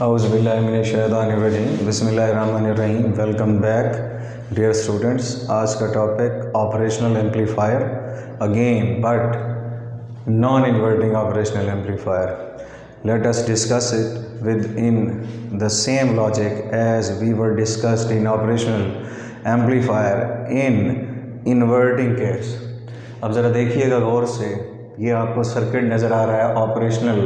औज़ुबिल्लाहिमिनश्शैतानिर्रजीम बिस्मिल्लाहिर्रहमानिर्रहीम। Welcome back dear students. आज का topic operational amplifier again but non inverting operational amplifier. Let us discuss it with in the same logic as we were discussed in operational amplifier in inverting case. अब ज़रा देखिएगा गौर से, ये आपको circuit नज़र आ रहा है ऑपरेशनल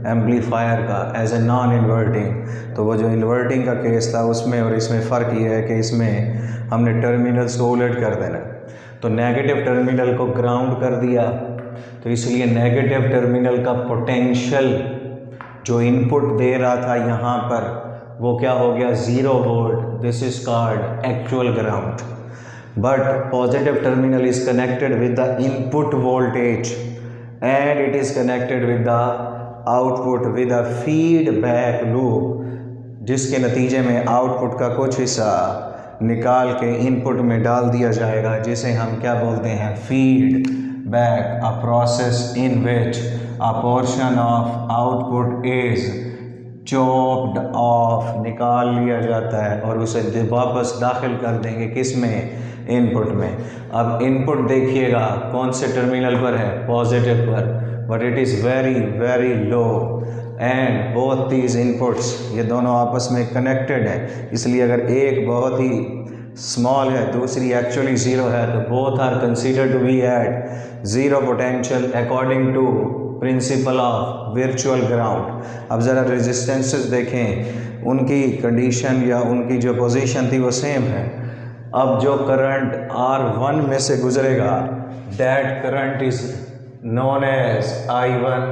एम्पलीफायर का एज ए नॉन इन्वर्टिंग। तो वो जो इन्वर्टिंग का केस था उसमें और इसमें फ़र्क ये है कि इसमें हमने टर्मिनल्स को उलट कर देना। तो नेगेटिव टर्मिनल को ग्राउंड कर दिया, तो इसलिए नेगेटिव टर्मिनल का पोटेंशियल जो इनपुट दे रहा था यहाँ पर वो क्या हो गया, 0 volt. This is called actual ground. But positive terminal is connected with the input voltage and it is connected with the output with a feedback loop, जिसके नतीजे में आउटपुट का कुछ हिस्सा निकाल के इनपुट में डाल दिया जाएगा, जिसे हम क्या बोलते हैं, feedback. A process in which a portion of output is chopped off, निकाल लिया जाता है और उसे वापस दाखिल कर देंगे किस में, इनपुट में। अब इनपुट देखिएगा कौन से टर्मिनल पर है, पॉजिटिव पर, but it is very very low and both these inputs, ये दोनों आपस में कनेक्टेड है। इसलिए अगर एक बहुत ही स्मॉल है, दूसरी एक्चुअली 0 है, तो both are considered to be at 0 potential according to principle of virtual ground. अब ज़रा रेजिस्टेंसेस देखें, उनकी कंडीशन या उनकी जो पोजीशन थी वो सेम है। अब जो करंट R1 में से गुजरेगा that current is known as I1,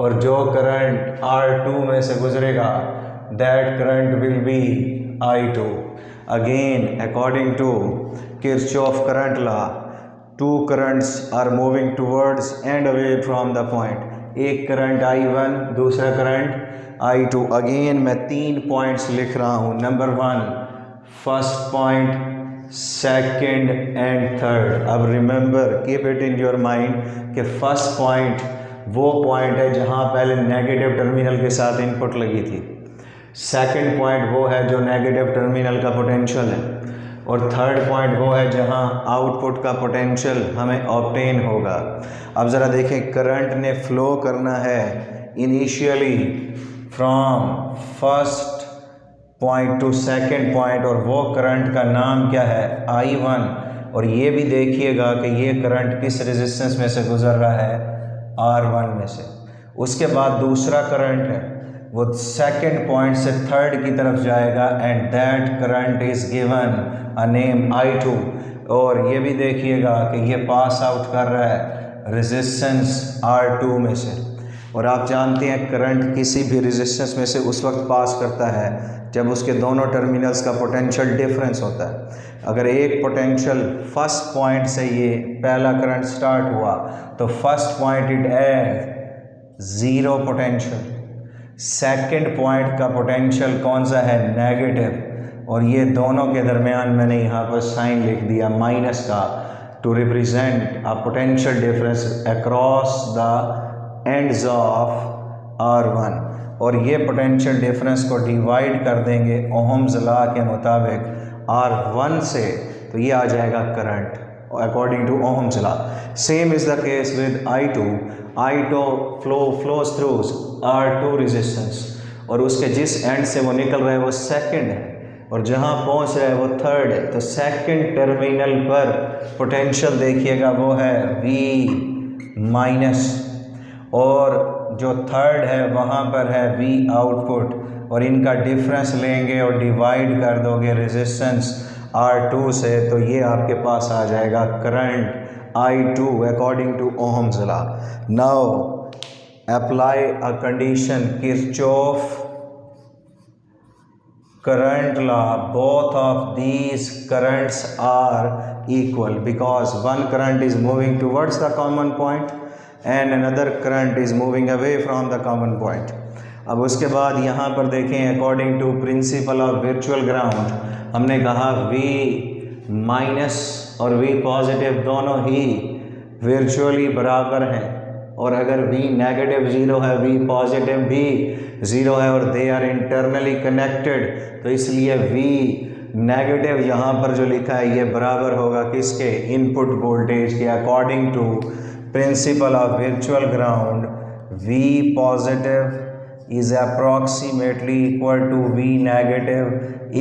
और जो करंट R2 में से गुजरेगा that current will be I2। Again according to Kirchhoff current law, 2 currents are moving towards and away from the point. एक करंट I1, दूसरा करंट I2। अगेन मैं 3 points लिख रहा हूँ। Number 1 first point, second and third. अब remember, keep it in your mind कि first point वो point है जहाँ पहले नेगेटिव टर्मिनल के साथ इनपुट लगी थी। सेकंड पॉइंट वो है जो नेगेटिव टर्मिनल का पोटेंशियल है, और थर्ड पॉइंट वो है जहाँ आउटपुट का पोटेंशियल हमें ऑब्टेन होगा। अब ज़रा देखें, करंट ने फ्लो करना है initially from first point two second point, और वो करंट का नाम क्या है, I1। और ये भी देखिएगा कि ये करंट किस रेजिस्टेंस में से गुजर रहा है, R1 में से। उसके बाद दूसरा करंट है वो सेकेंड पॉइंट से थर्ड की तरफ जाएगा and that current is given a name I2। और ये भी देखिएगा कि ये पास आउट कर रहा है रेजिस्टेंस R2 में से। और आप जानते हैं करंट किसी भी रेजिस्टेंस में से उस वक्त पास करता है जब उसके दोनों टर्मिनल्स का पोटेंशियल डिफरेंस होता है। अगर एक पोटेंशियल फर्स्ट पॉइंट से ये पहला करंट स्टार्ट हुआ तो first point it at 0 potential, second point का पोटेंशियल कौन सा है, नेगेटिव, और ये दोनों के दरमियान मैंने यहाँ पर साइन लिख दिया माइनस का, to represent a potential difference across the ends of R1। और ये पोटेंशियल डिफरेंस को डिवाइड कर देंगे ओहम्स लॉ के मुताबिक R1 से, तो ये आ जाएगा current according to Ohm's law. Same is the case with I2। I2 flows through R2 resistance, और उसके जिस एंड से वो निकल रहा है वो सेकंड है, और जहाँ पहुँच रहा है वो थर्ड है। तो सेकंड टर्मिनल पर पोटेंशियल देखिएगा वो है V-, और जो थर्ड है वहाँ पर है V आउटपुट, और इनका डिफरेंस लेंगे और डिवाइड कर दोगे रेजिस्टेंस R2 से, तो ये आपके पास आ जाएगा current I2 according to Ohm's law. Now apply a condition Kirchhoff current law. Both of these currents are equal because one current is moving towards the common point and another current is moving away from the common point। अब उसके बाद यहाँ पर देखें, according to principle of virtual ground, हमने कहा V- और V positive दोनों ही वर्चुअली बराबर हैं, और अगर V नेगेटिव 0 है, V पॉजिटिव भी 0 है और दे आर इंटरनली कनेक्टेड, तो इसलिए V नेगेटिव यहाँ पर जो लिखा है ये बराबर होगा किसके, इनपुट वोल्टेज के। According to principle of virtual ground, V positive is approximately equal to V negative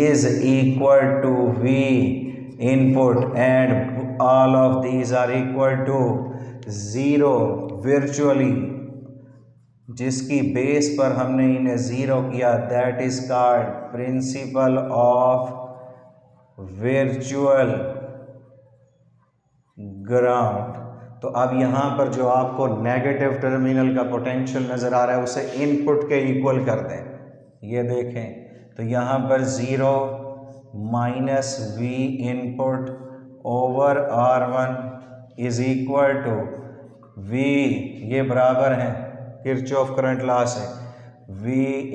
is equal to V input and all of these are equal to 0 virtually, जिसकी बेस पर हमने इन्हें 0 किया, that is called principal of virtual ground. तो अब यहाँ पर जो आपको नेगेटिव टर्मिनल का पोटेंशियल नज़र आ रहा है उसे इनपुट के इक्वल कर दें। ये देखें तो यहाँ पर 0 minus V input over R1 is equal to V, ये बराबर है किरचॉफ करंट लॉ से, V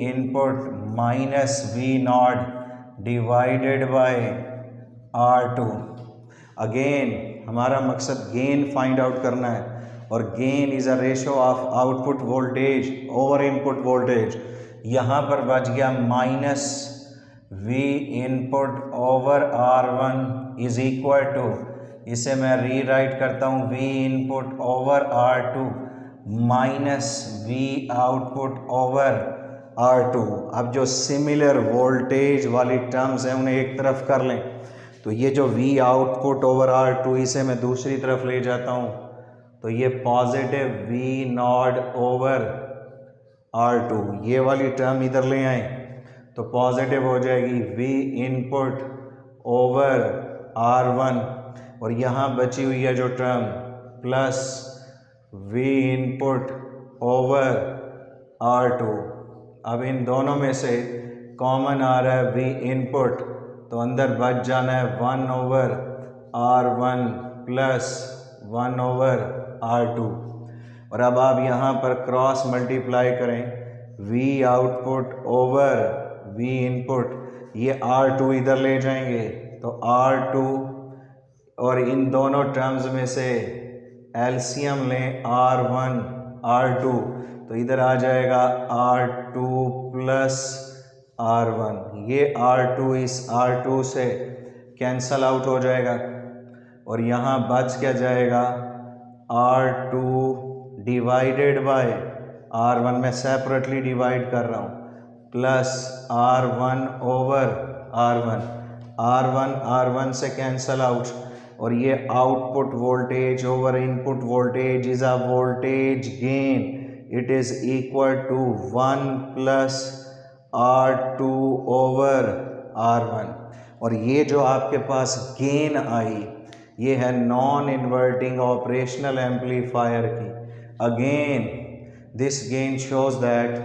input minus V naught divided by R2। अगेन हमारा मकसद गेन फाइंड आउट करना है और gain is a ratio of output voltage over input voltage. यहाँ पर बच गया minus V input over R1 is equal to, इसे मैं रीराइट करता हूँ, V input over R2 minus V output over R2। अब जो सिमिलर वोल्टेज वाली टर्म्स हैं उन्हें एक तरफ कर लें, तो ये जो V आउटपुट ओवर R2 इसे मैं दूसरी तरफ ले जाता हूँ, तो ये positive V not over R2, ये वाली टर्म इधर ले आए तो पॉजिटिव हो जाएगी V इनपुट ओवर R1 और यहाँ बची हुई है जो term plus V input over R2। अब इन दोनों में से कॉमन आ रहा है V इनपुट, तो अंदर बच जाना है 1 over R1 plus 1 over R2। और अब आप यहाँ पर क्रॉस मल्टीप्लाई करें, V output over V input, ये R2 इधर ले जाएंगे तो R2 और इन दोनों टर्म्स में से एलसीएम लें R1 R2, तो इधर आ जाएगा R2 प्लस R1, ये R2 इस R2 से कैंसल आउट हो जाएगा और यहाँ बच क्या जाएगा R2 डिवाइडेड बाय R1, मैं सेपरेटली डिवाइड कर रहा हूँ, प्लस R1 ओवर R1 से कैंसल आउट और ये output voltage over input voltage is a voltage gain, it is equal to 1 plus R2 over R1। और ये जो आपके पास गेन आई ये है नॉन इन्वर्टिंग ऑपरेशनल एम्पलीफायर की। Again this gain shows that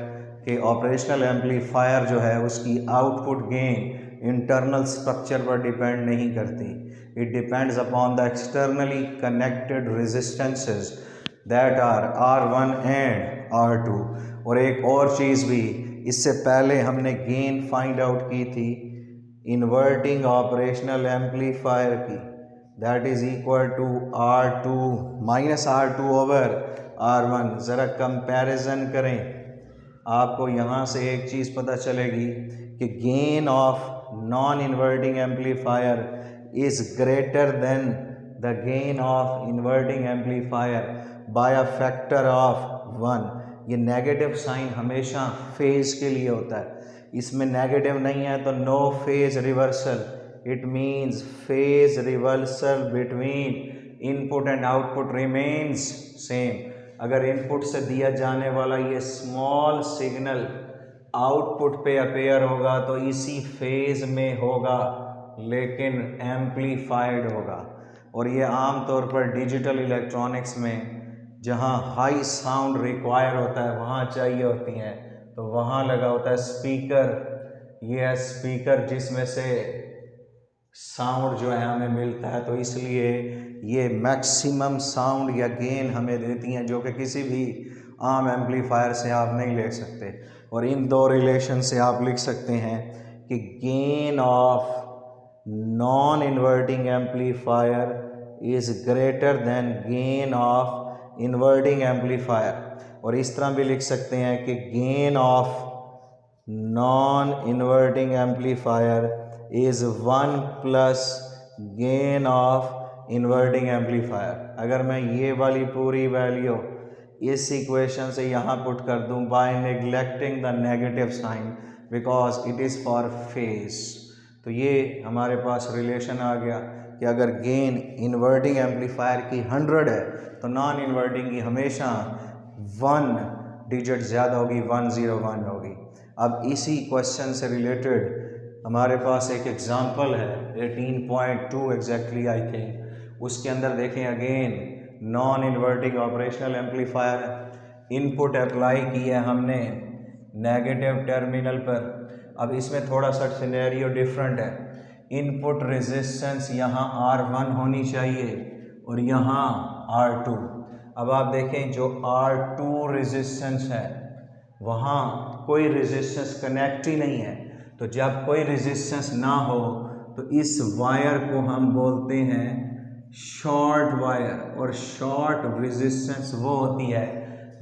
कि ऑपरेशनल एम्पलीफायर जो है उसकी आउटपुट गेन इंटरनल स्ट्रक्चर पर डिपेंड नहीं करती, it depends upon the externally connected resistances that are R1 and R2। और एक और चीज़ भी, इससे पहले हमने गेन फाइंड आउट की थी इन्वर्टिंग ऑपरेशनल एम्पलीफायर की, that is equal to R2 minus R2 over R1। ज़रा कंपैरिजन करें, आपको यहाँ से एक चीज़ पता चलेगी कि gain of non inverting amplifier is greater than the gain of inverting amplifier by a factor of 1। ये नेगेटिव साइन हमेशा फेज़ के लिए होता है, इसमें नेगेटिव नहीं है तो no phase reversal, it means phase reversal between input and output remains same. अगर इनपुट से दिया जाने वाला ये स्मॉल सिग्नल आउटपुट पे अपेयर होगा तो इसी फेज़ में होगा लेकिन एम्पलीफाइड होगा। और ये आम तौर पर डिजिटल इलेक्ट्रॉनिक्स में जहाँ हाई साउंड रिक्वायर होता है वहाँ चाहिए होती हैं, तो वहाँ लगा होता है स्पीकर। ये है स्पीकर जिसमें से साउंड जो है हमें मिलता है, तो इसलिए ये मैक्सिमम साउंड या गेन हमें देती हैं जो कि किसी भी आम एम्पलीफायर से आप नहीं ले सकते। और इन दो रिलेशन से आप लिख सकते हैं कि gain of non inverting amplifier is greater then gain of inverting amplifier, और इस तरह भी लिख सकते हैं कि gain of non inverting amplifier is 1 plus gain of inverting amplifier. अगर मैं ये वाली पूरी वैल्यू इस इक्वेशन से यहाँ पुट कर दूँ by neglecting the negative sign because it is for phase, तो ये हमारे पास रिलेशन आ गया कि अगर गेन इन्वर्टिंग एम्पलीफायर की 100 है तो नॉन इन्वर्टिंग की हमेशा 1 डिजिट ज़्यादा होगी, 101 होगी। अब इसी क्वेश्चन से रिलेटेड हमारे पास एक एग्जांपल है 18.2 एग्जैक्टली आई थिंक, उसके अंदर देखें again non inverting operational amplifier है, इनपुट अप्लाई किया है हमने नेगेटिव टर्मिनल पर। अब इसमें थोड़ा सा सिनेरियो डिफरेंट है, इनपुट रेजिस्टेंस यहाँ R1 होनी चाहिए और यहाँ R2। अब आप देखें जो R2 रेजिस्टेंस है वहाँ कोई रेजिस्टेंस कनेक्ट ही नहीं है, तो जब कोई रेजिस्टेंस ना हो तो इस वायर को हम बोलते हैं शॉर्ट वायर, और शॉर्ट रेजिस्टेंस वो होती है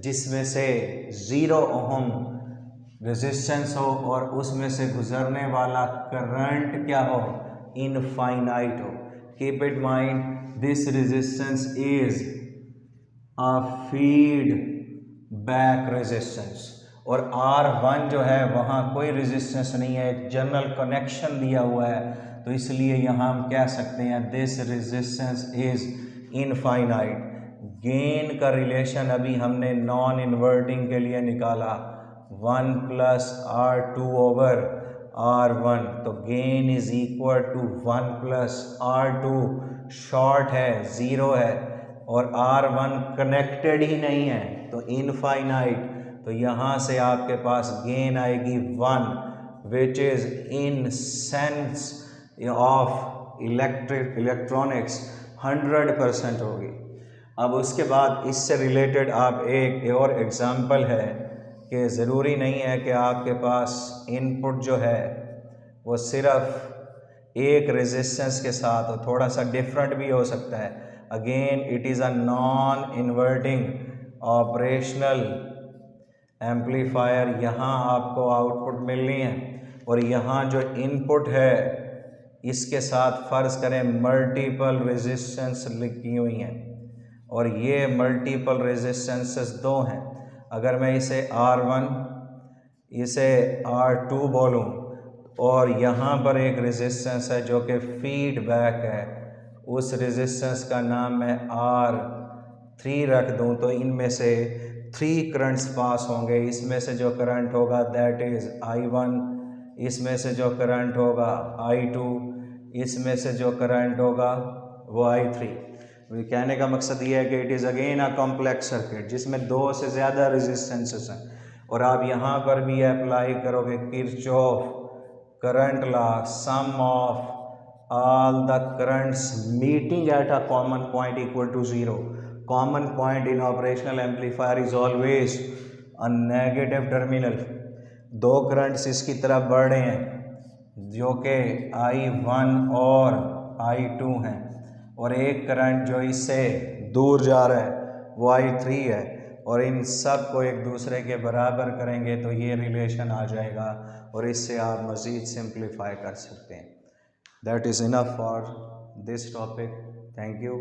जिसमें से 0 ओहम रेजिस्टेंस हो और उसमें से गुजरने वाला करंट क्या हो, इनफाइनाइट हो। Keep it mind this resistance is a feed back resistance, और R1 जो है वहाँ कोई रेजिस्टेंस नहीं है, एक जनरल कनेक्शन दिया हुआ है, तो इसलिए यहाँ हम कह सकते हैं this resistance is infinite. Gain का रिलेशन अभी हमने नॉन इन्वर्टिंग के लिए निकाला 1 प्लस R2 ओवर R1, तो gain is equal to 1 plus R2, short है 0 है और R1 कनेक्टेड ही नहीं है तो इनफाइनाइट, तो यहाँ से आपके पास गेन आएगी 1 which is in sense of electronics 100% होगी। अब उसके बाद इससे रिलेटेड आप एक और एग्ज़ाम्पल है कि ज़रूरी नहीं है कि आपके पास इनपुट जो है वो सिर्फ एक रेजिस्टेंस के साथ हो, थोड़ा सा डिफरेंट भी हो सकता है। Again it is a non inverting operational amplifier, यहाँ आपको आउटपुट मिलनी है और यहाँ जो इनपुट है इसके साथ फ़र्ज़ करें मल्टीपल रेजिस्टेंस लिखी हुई हैं और ये मल्टीपल रेजिस्टेंसेस 2 हैं। अगर मैं इसे R1 इसे R2 बोलूं और यहाँ पर एक रेजिस्टेंस है जो कि फीडबैक है, उस रेजिस्टेंस का नाम मैं R3 रख दूं, तो इनमें से 3 करंट्स पास होंगे। इसमें से जो करंट होगा दैट इज़ I1, इसमें से जो करंट होगा I2, इसमें से जो करंट होगा वो I3। कहने का मकसद ये है कि it is again a complex circuit जिसमें 2 से ज़्यादा रेजिस्टेंसेस हैं, और आप यहाँ पर भी अप्लाई करोगे Kirchhoff current law, sum of all the currents meeting at a common point equal to 0। Common point in operational amplifier is always a negative terminal. 2 currents इसकी तरफ बढ़ रहे हैं जो कि I1 और I2 हैं, और एक करंट जो इससे दूर जा रहा है वो I3 है, और इन सब को एक दूसरे के बराबर करेंगे तो ये रिलेशन आ जाएगा और इससे आप मज़ीद सिंप्लीफाई कर सकते हैं। That is enough for this topic. Thank you.